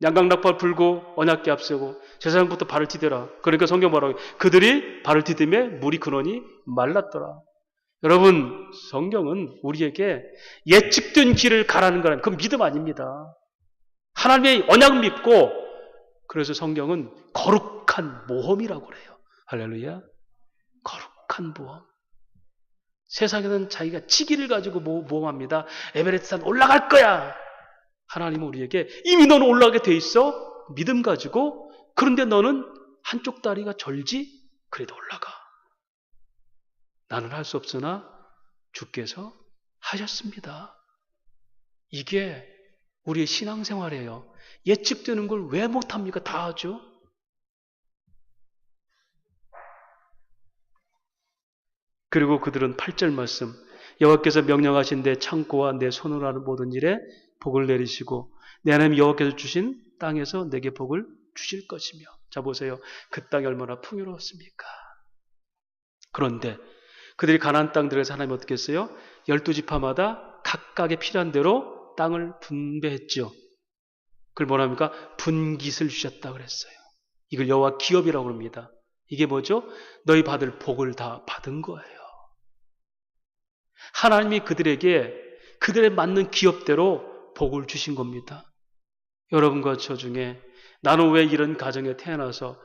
Speaker 1: 양강낙파 불고 언약궤 앞세고 제사장부터 발을 디뎌라. 그러니까 성경 뭐라고? 그들이 발을 디디매 물이 근원이 말랐더라. 여러분, 성경은 우리에게 예측된 길을 가라는 거라는 그건 믿음 아닙니다. 하나님의 언약은 믿고 그래서 성경은 거룩한 모험이라고 그래요. 할렐루야. 거룩한 모험. 세상에는 자기가 치기를 가지고 모험합니다. 에베레스트 산 올라갈 거야. 하나님은 우리에게 이미 너는 올라가게 돼 있어. 믿음 가지고. 그런데 너는 한쪽 다리가 절지 그래도 올라가. 나는 할 수 없으나 주께서 하셨습니다. 이게 우리의 신앙생활이에요. 예측되는 걸 왜 못합니까? 다 하죠. 그리고 그들은 8절 말씀, 여호와께서 명령하신 내 창고와 내 손으로 하는 모든 일에 복을 내리시고 내 하나님 여호와께서 주신 땅에서 내게 복을 주실 것이며. 자, 보세요. 그 땅이 얼마나 풍요로웠습니까? 그런데 그들이 가나안 땅들에서 하나님 어떻게 했어요? 12지파마다 각각의 필요한 대로 땅을 분배했죠. 그걸 뭐라 합니까? 분깃을 주셨다 그랬어요. 이걸 여호와 기업이라고 합니다. 이게 뭐죠? 너희 받을 복을 다 받은 거예요. 하나님이 그들에게 그들에 맞는 기업대로 복을 주신 겁니다. 여러분과 저 중에 나는 왜 이런 가정에 태어나서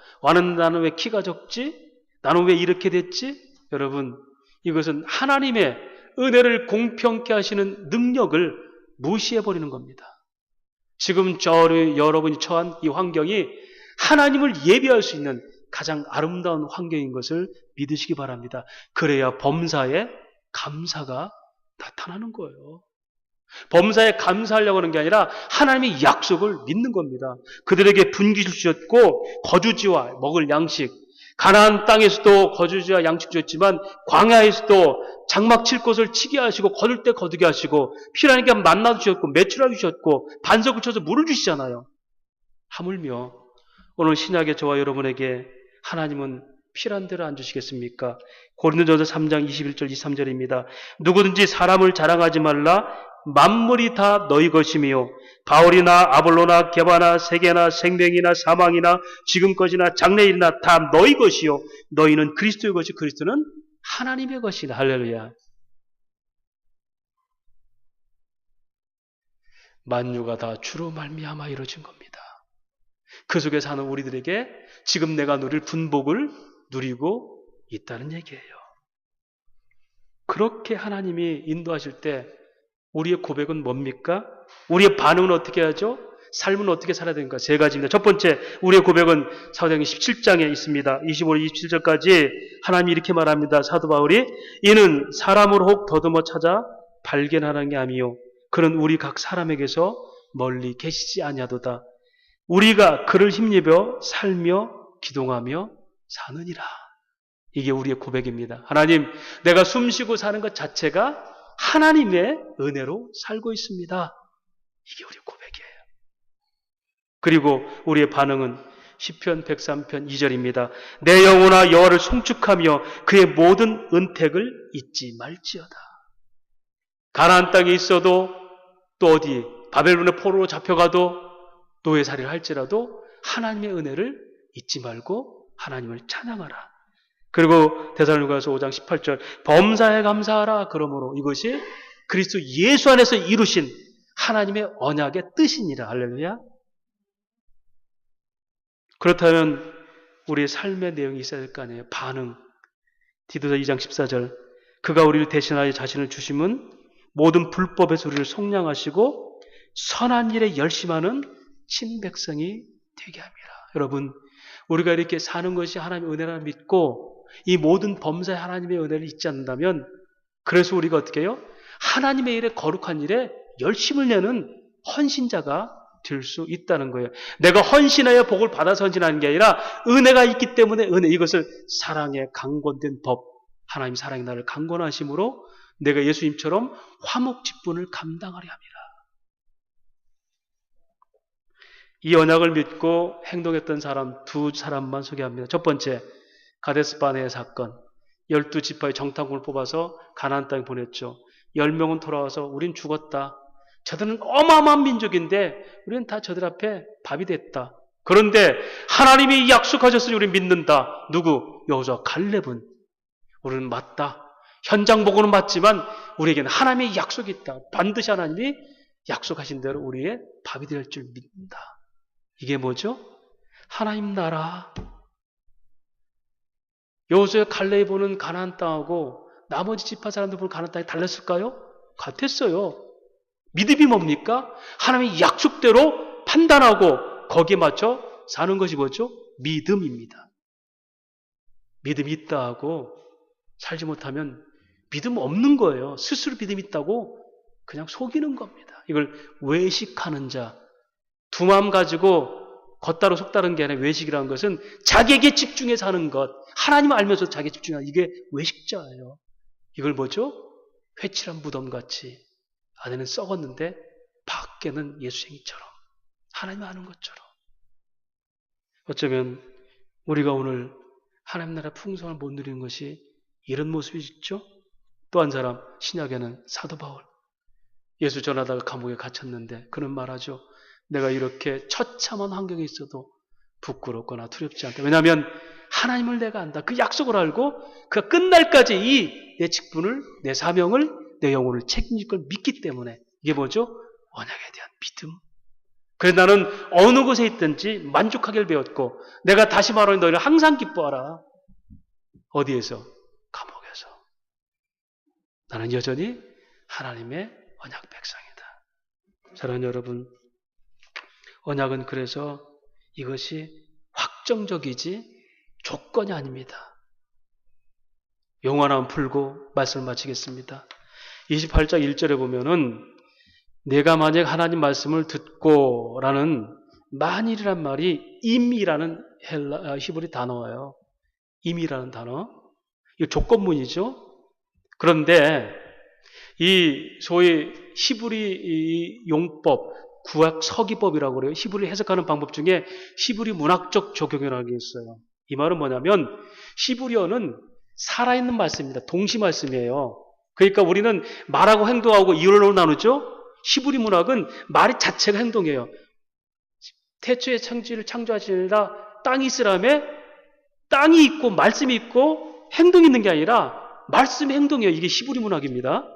Speaker 1: 나는 왜 키가 적지? 나는 왜 이렇게 됐지? 여러분, 이것은 하나님의 은혜를 공평케 하시는 능력을 무시해버리는 겁니다. 지금 여러분이 처한 이 환경이 하나님을 예비할 수 있는 가장 아름다운 환경인 것을 믿으시기 바랍니다. 그래야 범사에 감사가 나타나는 거예요. 범사에 감사하려고 하는 게 아니라 하나님의 약속을 믿는 겁니다. 그들에게 분깃을 주셨고 거주지와 먹을 양식, 가나안 땅에서도 거주지와 양식 주셨지만 광야에서도 장막 칠 곳을 치게 하시고 거둘 때 거두게 하시고 필요하니까 만나도 주셨고 메추라기 주셨고 반석을 쳐서 물을 주시잖아요. 하물며 오늘 신약의 저와 여러분에게 하나님은 필요한 대로 안 주시겠습니까? 고린도전서 3장 21절 23절입니다. 누구든지 사람을 자랑하지 말라. 만물이 다 너희 것이며 바울이나 아볼로나 게바나 세계나 생명이나 사망이나 지금까지나 장래일이나 다 너희 것이요 너희는 그리스도의 것이 그리스도는 하나님의 것이라. 할렐루야. 만유가 다 주로 말미암아 이루어진 겁니다. 그 속에 사는 우리들에게 지금 내가 누릴 분복을 누리고 있다는 얘기예요. 그렇게 하나님이 인도하실 때 우리의 고백은 뭡니까? 우리의 반응은 어떻게 하죠? 삶은 어떻게 살아야 되는가? 세 가지입니다. 첫 번째, 우리의 고백은 사도행전 17장에 있습니다. 25, 27절까지 하나님이 이렇게 말합니다. 사도 바울이 이는 사람으로 혹 더듬어 찾아 발견하는 게 아니요 그는 우리 각 사람에게서 멀리 계시지 아니하도다. 우리가 그를 힘입어 살며 기동하며 사느니라. 이게 우리의 고백입니다. 하나님, 내가 숨쉬고 사는 것 자체가 하나님의 은혜로 살고 있습니다. 이게 우리의 고백이에요. 그리고 우리의 반응은 시편 103편 2절입니다. 내 영혼아 여호와를 송축하며 그의 모든 은택을 잊지 말지어다. 가나안 땅에 있어도 또 어디 바벨론의 포로로 잡혀가도 노예살이를 할지라도 하나님의 은혜를 잊지 말고 하나님을 찬양하라. 그리고 데살로니가서 5장 18절 범사에 감사하라. 그러므로 이것이 그리스도 예수 안에서 이루신 하나님의 언약의 뜻이니라. 할렐루야. 그렇다면 우리의 삶의 내용이 있어야 될 거 아니에요. 반응. 디도서 2장 14절 그가 우리를 대신하여 자신을 주심은 모든 불법에서 우리를 속량하시고 선한 일에 열심하는 친백성이 되게 합니다. 여러분, 우리가 이렇게 사는 것이 하나님의 은혜라 믿고 이 모든 범사에 하나님의 은혜를 잊지 않는다면 그래서 우리가 어떻게 해요? 하나님의 일에 거룩한 일에 열심을 내는 헌신자가 될 수 있다는 거예요. 내가 헌신하여 복을 받아서 헌신하는 게 아니라 은혜가 있기 때문에 은혜, 이것을 사랑에 강권된 법, 하나님 사랑의 나를 강권하심으로 내가 예수님처럼 화목직분을 감당하려 합니다. 이 언약을 믿고 행동했던 사람 두 사람만 소개합니다. 첫 번째, 가데스바네의 사건. 12지파의 정탐꾼을 뽑아서 가나안 땅에 보냈죠. 10명은 돌아와서 우린 죽었다. 저들은 어마어마한 민족인데 우리는 다 저들 앞에 밥이 됐다. 그런데 하나님이 약속하셨으니 우리는 믿는다. 누구? 여호수아 갈렙은 우리는 맞다. 현장 보고는 맞지만 우리에게는 하나님의 약속이 있다. 반드시 하나님이 약속하신 대로 우리의 밥이 될 줄 믿는다. 이게 뭐죠? 하나님 나라. 여호수아 갈렙이 보는 가나안 땅하고 나머지 지파 사람들 보는 가나안 땅이 달랐을까요? 같았어요. 믿음이 뭡니까? 하나님의 약속대로 판단하고 거기에 맞춰 사는 것이 뭐죠? 믿음입니다. 믿음이 있다 하고 살지 못하면 믿음 없는 거예요. 스스로 믿음이 있다고 그냥 속이는 겁니다. 이걸 외식하는 자. 두 마음 가지고 겉다로 속다른 게 아니라 외식이라는 것은 자기에게 집중해서 하는 것. 하나님 알면서 자기에 집중하는 이게 외식자예요. 이걸 뭐죠? 회칠한 무덤같이 안에는 썩었는데 밖에는 예수생이처럼 하나님 아는 것처럼. 어쩌면 우리가 오늘 하나님 나라 풍성을 못 누리는 것이 이런 모습이죠. 또 한 사람, 신약에는 사도 바울. 예수 전하다가 감옥에 갇혔는데 그는 말하죠. 내가 이렇게 처참한 환경에 있어도 부끄럽거나 두렵지 않다. 왜냐하면 하나님을 내가 안다. 그 약속을 알고 그가 끝날까지 이 내 직분을, 내 사명을, 내 영혼을 책임질 걸 믿기 때문에 이게 뭐죠? 언약에 대한 믿음. 그래서 나는 어느 곳에 있든지 만족하기를 배웠고 내가 다시 말하니 너희는 항상 기뻐하라. 어디에서? 감옥에서. 나는 여전히 하나님의 언약 백성이다. 사랑하는 여러분, 언약은 그래서 이것이 확정적이지 조건이 아닙니다. 영원함 풀고 말씀을 마치겠습니다. 28장 1절에 보면은 내가 만약 하나님 말씀을 듣고 라는 만일이란 말이 임이라는 히브리 단어예요. 임이라는 단어. 이거 조건문이죠. 그런데 이 소위 히브리 용법, 구약 서기법이라고 그래요. 히브리 해석하는 방법 중에 히브리 문학적 적용이라는 게 있어요. 이 말은 뭐냐면 히브리어는 살아있는 말씀입니다. 동시 말씀이에요. 그러니까 우리는 말하고 행동하고 이론으로 나누죠. 히브리 문학은 말 자체가 행동이에요. 태초에 천지를 창조하시니라 땅이 있으라며 땅이 있고 말씀이 있고 행동이 있는 게 아니라 말씀의 행동이에요. 이게 히브리 문학입니다.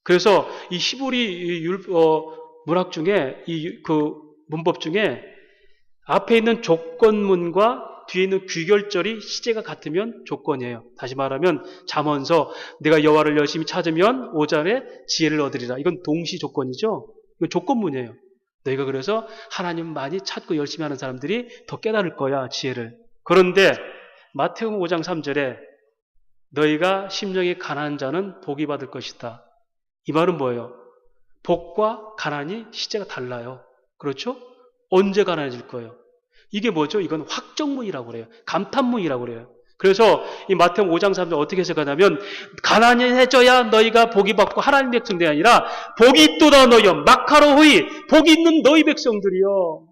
Speaker 1: 그래서 이 히브리 문학 중에 그 문법 중에 앞에 있는 조건문과 뒤에 있는 귀결절이 시제가 같으면 조건이에요. 다시 말하면 잠언서 내가 여호와를 열심히 찾으면 오전에 지혜를 얻으리라. 이건 동시 조건이죠. 이건 조건문이에요. 너희가 그래서 하나님 많이 찾고 열심히 하는 사람들이 더 깨달을 거야, 지혜를. 그런데 마태복음 5장 3절에 너희가 심령이 가난한 자는 복이 받을 것이다. 이 말은 뭐예요? 복과 가난이 시제가 달라요. 그렇죠? 언제 가난해질 거예요? 이게 뭐죠? 이건 확정문이라고 그래요. 감탄문이라고 그래요. 그래서 이 마태복음 5장 3절 어떻게 해석하냐면 가난해져야 너희가 복이 받고 하나님 백성들이 아니라 복이 있도다 너희여 마카로호이 복이 있는 너희 백성들이여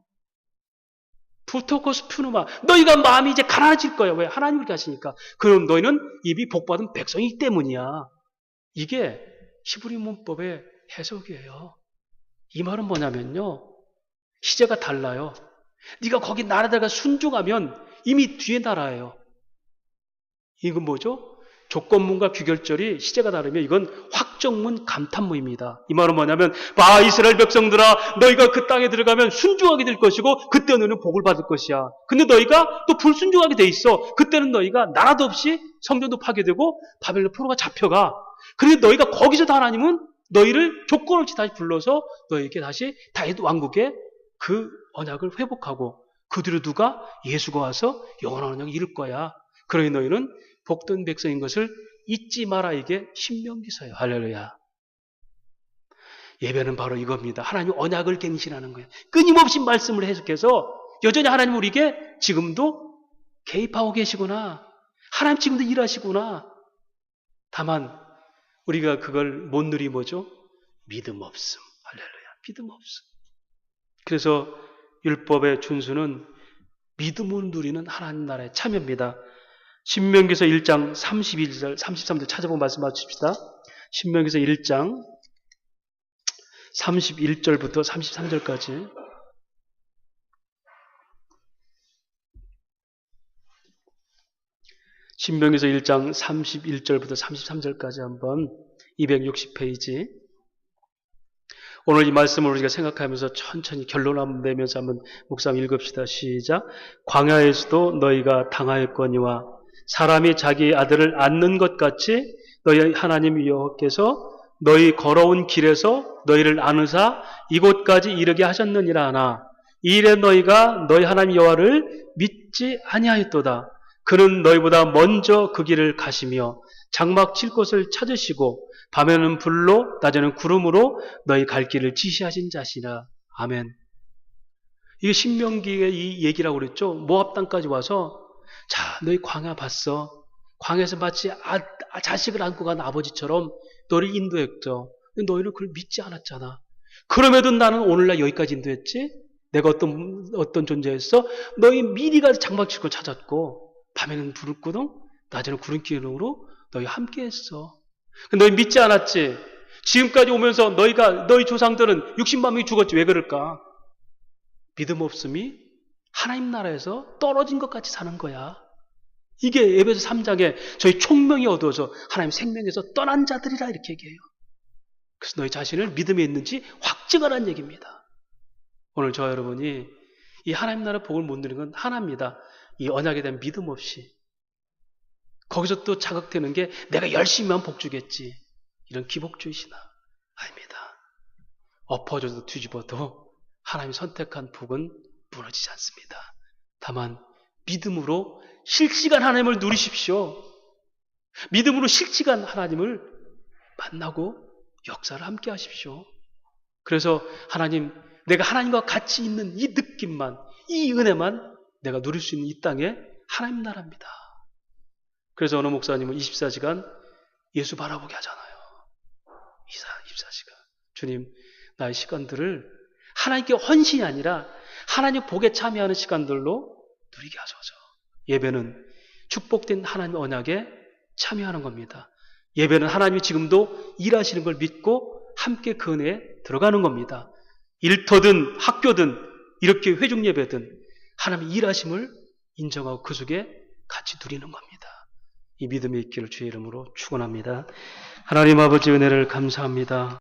Speaker 1: 부토코스 푸누마 너희가 마음이 이제 가난해질 거예요. 왜? 하나님을 가시니까. 그럼 너희는 입이 복받은 백성이기 때문이야. 이게 히브리 문법의 해석이에요. 이 말은 뭐냐면요. 시제가 달라요. 네가 거기 나라다가 순종하면 이미 뒤에 나라예요. 이건 뭐죠? 조건문과 귀결절이 시제가 다르면 이건 확정문, 감탄문입니다. 이 말은 뭐냐면 봐 이스라엘 백성들아 너희가 그 땅에 들어가면 순종하게 될 것이고 그때 너희는 복을 받을 것이야. 근데 너희가 또 불순종하게 돼 있어. 그때는 너희가 나라도 없이 성전도 파괴되고 바벨론 포로가 잡혀가. 그런데 너희가 거기서도 하나님은 너희를 조건 없이 다시 불러서 너희에게 다시 다윗 왕국의 그 언약을 회복하고 그 뒤로 누가 예수가 와서 영원한 언약을 이룰 거야. 그러니 너희는 복된 백성인 것을 잊지 마라. 이게 신명기서예요. 할렐루야. 예배는 바로 이겁니다. 하나님 언약을 갱신하는 거예요. 끊임없이 말씀을 해석해서 여전히 하나님 우리에게 지금도 개입하고 계시구나. 하나님 지금도 일하시구나. 다만 우리가 그걸 못 누리 뭐죠? 믿음 없음. 할렐루야. 믿음 없음. 그래서 율법의 준수는 믿음을 누리는 하나님 나라의 참여입니다. 신명기서 1장 31절, 33절 찾아보고 말씀 맞춥시다. 신명기서 1장 31절부터 33절까지. 신명기서 1장 31절부터 33절까지 한번 260페이지. 오늘 이 말씀을 우리가 생각하면서 천천히 결론 내면서 한번 묵상 읽읍시다. 시작. 광야에서도 너희가 당하였거니와 사람이 자기 아들을 안는 것 같이 너희 하나님 여호와께서 너희 걸어온 길에서 너희를 안으사 이곳까지 이르게 하셨느니라 하나 이 일에 너희가 너희 하나님 여호와를 믿지 아니하였도다. 그는 너희보다 먼저 그 길을 가시며 장막 칠 곳을 찾으시고 밤에는 불로 낮에는 구름으로 너희 갈 길을 지시하신 자시라. 아멘. 이게 신명기의 이 얘기라고 그랬죠. 모압 땅까지 와서 자 너희 광야 봤어. 광야에서 마치 자식을 안고 간 아버지처럼 너를 인도했죠. 근데 너희는 그걸 믿지 않았잖아. 그럼에도 나는 오늘날 여기까지 인도했지. 내가 어떤 존재였어? 너희 미리 가서 장막 칠 곳 찾았고 밤에는 불을 끄동 낮에는 구름 기둥으로 너희 함께했어. 너희 믿지 않았지? 지금까지 오면서 너희 조상들은 60만 명이 죽었지. 왜 그럴까? 믿음 없음이 하나님 나라에서 떨어진 것 같이 사는 거야. 이게 에베소 3장에 저희 총명이 어두워서 하나님 생명에서 떠난 자들이라 이렇게 얘기해요. 그래서 너희 자신을 믿음에 있는지 확증하라는 얘기입니다. 오늘 저와 여러분이 이 하나님 나라 복을 못 누리는 건 하나입니다. 이 언약에 대한 믿음 없이 거기서 또 자극되는 게 내가 열심히 하면 복 주겠지. 이런 기복주의시나 아닙니다. 엎어져도 뒤집어도 하나님이 선택한 복은 무너지지 않습니다. 다만 믿음으로 실시간 하나님을 누리십시오. 믿음으로 실시간 하나님을 만나고 역사를 함께 하십시오. 그래서 하나님, 내가 하나님과 같이 있는 이 느낌만, 이 은혜만 내가 누릴 수 있는 이 땅에 하나님 나라입니다. 그래서 어느 목사님은 24시간 예수 바라보게 하잖아요. 24시간. 주님, 나의 시간들을 하나님께 헌신이 아니라 하나님 복에 참여하는 시간들로 누리게 하소서. 예배는 축복된 하나님의 언약에 참여하는 겁니다. 예배는 하나님이 지금도 일하시는 걸 믿고 함께 그 은혜에 들어가는 겁니다. 일터든 학교든 이렇게 회중 예배든 하나님의 일하심을 인정하고 그 속에 같이 누리는 겁니다. 이 믿음이 있기를 주의 이름으로 축원합니다. 하나님 아버지 은혜를 감사합니다.